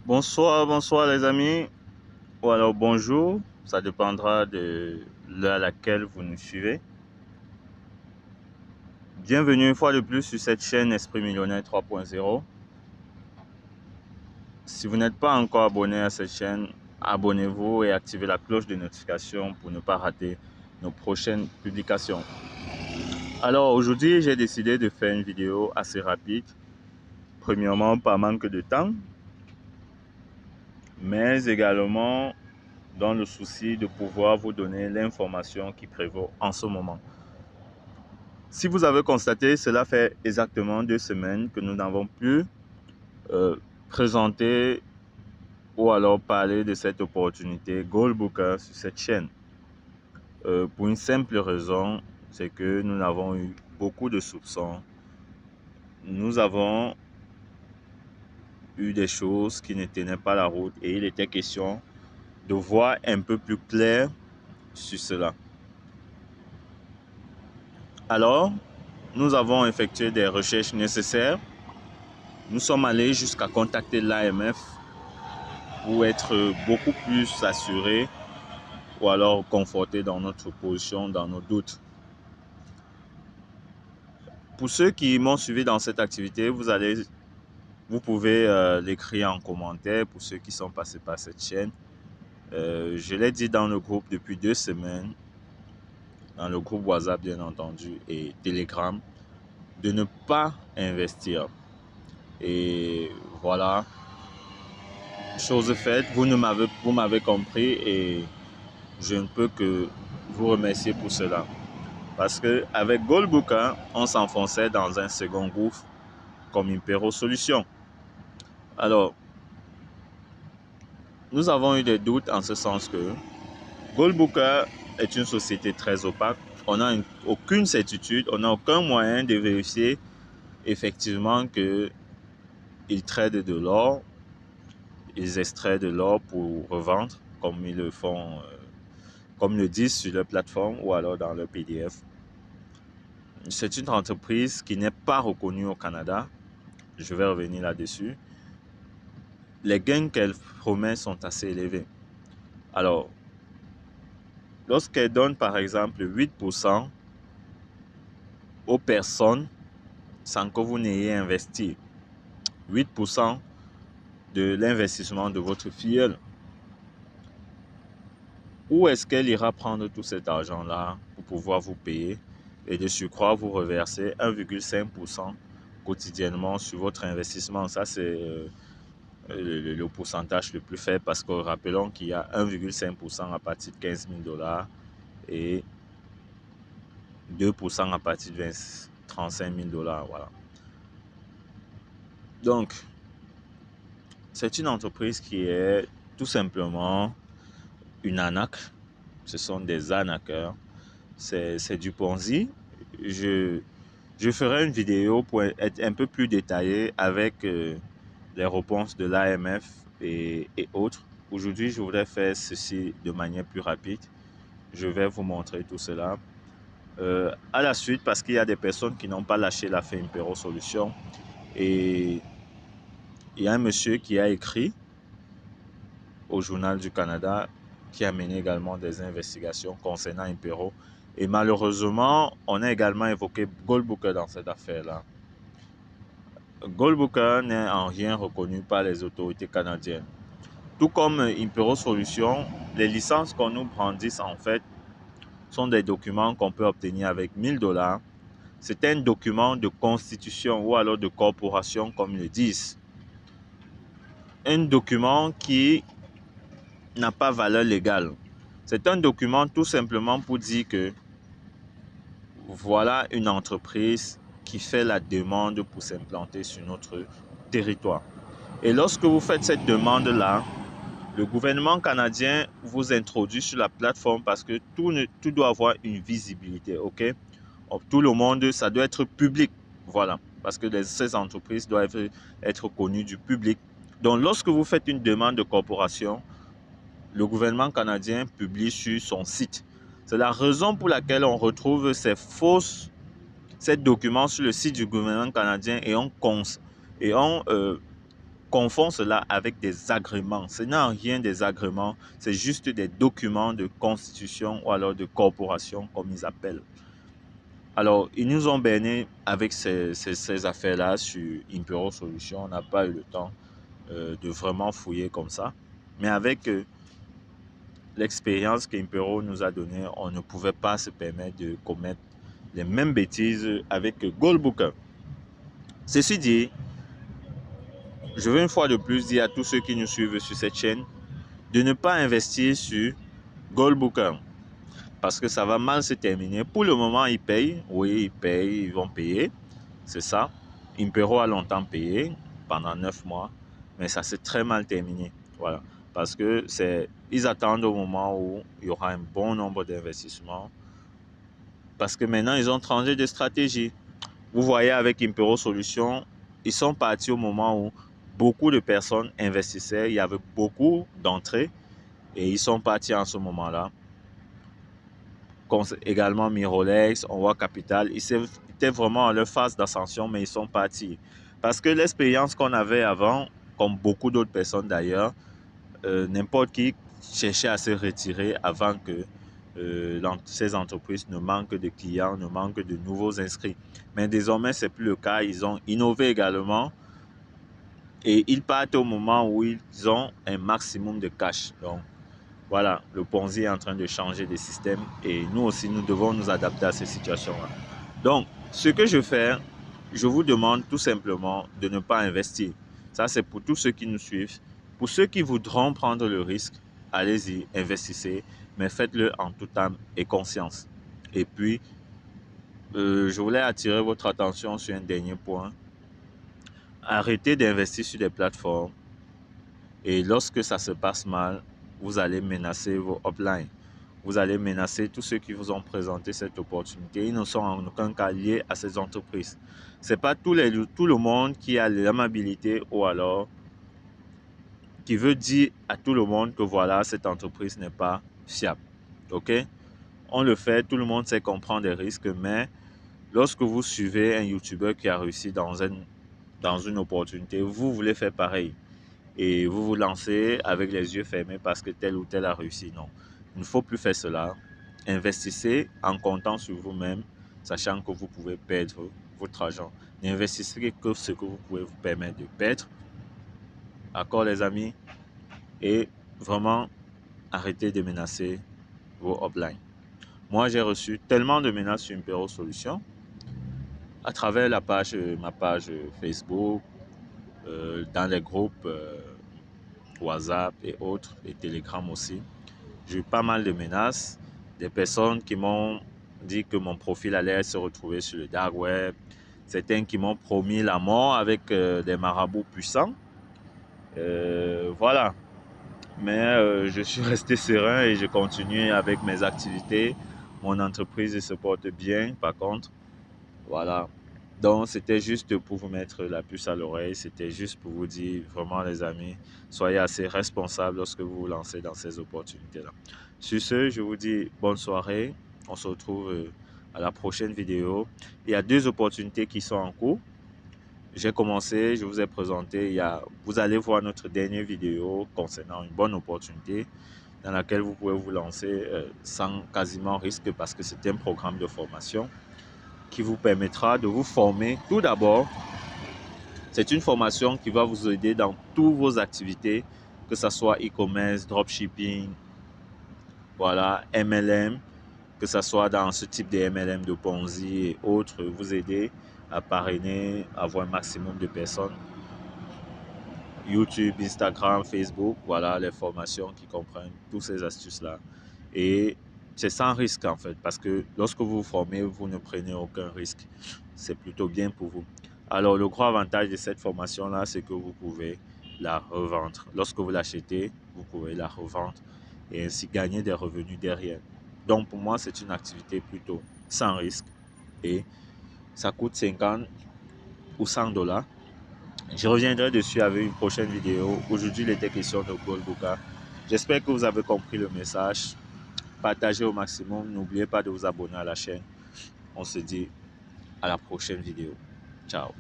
Bonsoir les amis, ou alors bonjour, ça dépendra de l'heure à laquelle vous nous suivez. Bienvenue une fois de plus sur cette chaîne Esprit Millionnaire 3.0. Si vous n'êtes pas encore abonné à cette chaîne, abonnez-vous et activez la cloche de notification pour ne pas rater nos prochaines publications. Alors aujourd'hui, j'ai décidé de faire une vidéo assez rapide. Premièrement, par manque de temps, mais également dans le souci de pouvoir vous donner l'information qui prévaut en ce moment. Si vous avez constaté, cela fait exactement 2 semaines que nous n'avons plus présenté ou alors parlé de cette opportunité Goldbooker sur cette chaîne. Pour une simple raison, c'est que nous avons eu beaucoup de soupçons. Nous avons eu des choses qui ne tenaient pas la route et il était question de voir un peu plus clair sur cela. Alors, nous avons effectué des recherches nécessaires. Nous sommes allés jusqu'à contacter l'AMF pour être beaucoup plus assurés ou alors confortés dans notre position, dans nos doutes. Pour ceux qui m'ont suivi dans cette activité, vous pouvez l'écrire en commentaire pour ceux qui sont passés par cette chaîne. Je l'ai dit dans le groupe depuis 2 semaines, dans le groupe WhatsApp bien entendu et Telegram, de ne pas investir. Et voilà, chose faite, vous m'avez compris et je ne peux que vous remercier pour cela. Parce qu'avec Goldbooker, on s'enfonçait dans un second gouffre comme Impero Solutions. Alors, nous avons eu des doutes en ce sens que Goldbooker est une société très opaque. On n'a aucune certitude, on n'a aucun moyen de vérifier effectivement qu'ils traitent de l'or, ils extraient de l'or pour revendre comme ils le font, comme le disent sur leur plateforme ou alors dans leur PDF. C'est une entreprise qui n'est pas reconnue au Canada. Je vais revenir là-dessus. Les gains qu'elle promet sont assez élevés. Alors, lorsqu'elle donne par exemple 8% aux personnes sans que vous n'ayez investi 8% de l'investissement de votre filleul, où est-ce qu'elle ira prendre tout cet argent-là pour pouvoir vous payer et de surcroît vous reverser 1,5% quotidiennement sur votre investissement? Ça, c'est le pourcentage le plus faible parce que rappelons qu'il y a 1,5% à partir de 15 000 dollars et 2% à partir de 35 000 dollars. Voilà. Donc, c'est une entreprise qui est tout simplement une arnaque. Ce sont des arnaqueurs. C'est du Ponzi. Je ferai une vidéo pour être un peu plus détaillé avec les réponses de l'AMF et autres. Aujourd'hui, je voudrais faire ceci de manière plus rapide. Je vais vous montrer tout cela. À la suite, parce qu'il y a des personnes qui n'ont pas lâché l'affaire Impero Solutions. Et il y a un monsieur qui a écrit au Journal du Canada qui a mené également des investigations concernant Impero. Et malheureusement, on a également évoqué Goldbooker dans cette affaire-là. Goldbooker n'est en rien reconnu par les autorités canadiennes. Tout comme Impero Solutions, les licences qu'on nous brandisse en fait sont des documents qu'on peut obtenir avec 1000 dollars. C'est un document de constitution ou alors de corporation comme ils le disent. Un document qui n'a pas valeur légale. C'est un document tout simplement pour dire que voilà une entreprise qui fait la demande pour s'implanter sur notre territoire. Et lorsque vous faites cette demande-là, le gouvernement canadien vous introduit sur la plateforme parce que tout doit avoir une visibilité, ok? Tout le monde, ça doit être public, voilà, parce que ces entreprises doivent être connues du public. Donc, lorsque vous faites une demande de corporation, le gouvernement canadien publie sur son site. C'est la raison pour laquelle on retrouve ces documents sur le site du gouvernement canadien et on confond cela avec des agréments. Ce n'est rien des agréments, c'est juste des documents de constitution ou alors de corporation, comme ils appellent. Alors, ils nous ont berné avec ces affaires-là sur Impero Solutions. On n'a pas eu le temps de vraiment fouiller comme ça. Mais avec l'expérience qu'Impero nous a donnée, on ne pouvait pas se permettre de commettre les mêmes bêtises avec Goldbooker. Ceci dit, je veux une fois de plus dire à tous ceux qui nous suivent sur cette chaîne de ne pas investir sur Goldbooker parce que ça va mal se terminer. Pour le moment, ils payent. Oui, ils payent, ils vont payer. C'est ça. Impero a longtemps payé, pendant 9 mois, mais ça s'est très mal terminé. Voilà. Parce que ils attendent au moment où il y aura un bon nombre d'investissements. Parce que maintenant, ils ont changé de stratégie. Vous voyez, avec Impero Solutions, ils sont partis au moment où beaucoup de personnes investissaient. Il y avait beaucoup d'entrées et ils sont partis en ce moment-là. Également Mirolex, Onwa Capital, ils étaient vraiment à leur phase d'ascension, mais ils sont partis. Parce que l'expérience qu'on avait avant, comme beaucoup d'autres personnes d'ailleurs, n'importe qui cherchait à se retirer avant que ces entreprises ne manquent de clients, ne manquent de nouveaux inscrits. Mais désormais, ce n'est plus le cas. Ils ont innové également et ils partent au moment où ils ont un maximum de cash. Donc, voilà, le Ponzi est en train de changer de système et nous aussi, nous devons nous adapter à ces situations-là. Donc, ce que je fais, je vous demande tout simplement de ne pas investir. Ça, c'est pour tous ceux qui nous suivent. Pour ceux qui voudront prendre le risque, allez-y, investissez, mais faites-le en toute âme et conscience. Et puis, je voulais attirer votre attention sur un dernier point. Arrêtez d'investir sur des plateformes et lorsque ça se passe mal, vous allez menacer vos uplines. Vous allez menacer tous ceux qui vous ont présenté cette opportunité. Ils ne sont en aucun cas liés à ces entreprises. Ce n'est pas tout le monde qui a l'amabilité ou alors qui veut dire à tout le monde que voilà, cette entreprise n'est pas fiable. OK? On le fait, tout le monde sait comprendre des risques, mais lorsque vous suivez un YouTuber qui a réussi dans une opportunité, vous voulez faire pareil. Et vous vous lancez avec les yeux fermés parce que tel ou tel a réussi. Non, il ne faut plus faire cela. Investissez en comptant sur vous-même, sachant que vous pouvez perdre votre argent. N'investissez que ce que vous pouvez vous permettre de perdre. D'accord, les amis? Et vraiment, arrêtez de menacer vos uplines. Moi, j'ai reçu tellement de menaces sur Impero Solutions à travers ma page Facebook, dans les groupes WhatsApp et autres, et Telegram aussi. J'ai eu pas mal de menaces, des personnes qui m'ont dit que mon profil allait se retrouver sur le dark web, certains qui m'ont promis la mort avec des marabouts puissants. Voilà. Mais je suis resté serein et je continue avec mes activités. Mon entreprise se porte bien, par contre. Voilà. Donc, c'était juste pour vous mettre la puce à l'oreille. C'était juste pour vous dire, vraiment, les amis, soyez assez responsables lorsque vous vous lancez dans ces opportunités-là. Sur ce, je vous dis bonne soirée. On se retrouve à la prochaine vidéo. Il y a 2 opportunités qui sont en cours. J'ai commencé, je vous ai présenté. Vous allez voir notre dernière vidéo concernant une bonne opportunité dans laquelle vous pouvez vous lancer sans quasiment risque parce que c'est un programme de formation qui vous permettra de vous former. Tout d'abord, c'est une formation qui va vous aider dans toutes vos activités, que ce soit e-commerce, dropshipping, voilà, MLM, que ce soit dans ce type de MLM de Ponzi et autres, vous aider à parrainer, à avoir un maximum de personnes. YouTube, Instagram, Facebook, voilà les formations qui comprennent toutes ces astuces-là. Et c'est sans risque en fait, parce que lorsque vous vous formez, vous ne prenez aucun risque. C'est plutôt bien pour vous. Alors, le gros avantage de cette formation-là, c'est que vous pouvez la revendre. Lorsque vous l'achetez, vous pouvez la revendre et ainsi gagner des revenus derrière. Donc, pour moi, c'est une activité plutôt sans risque et ça coûte 50 ou 100 $. Je reviendrai dessus avec une prochaine vidéo. Aujourd'hui, il était question de Goldbooker. J'espère que vous avez compris le message. Partagez au maximum. N'oubliez pas de vous abonner à la chaîne. On se dit à la prochaine vidéo. Ciao.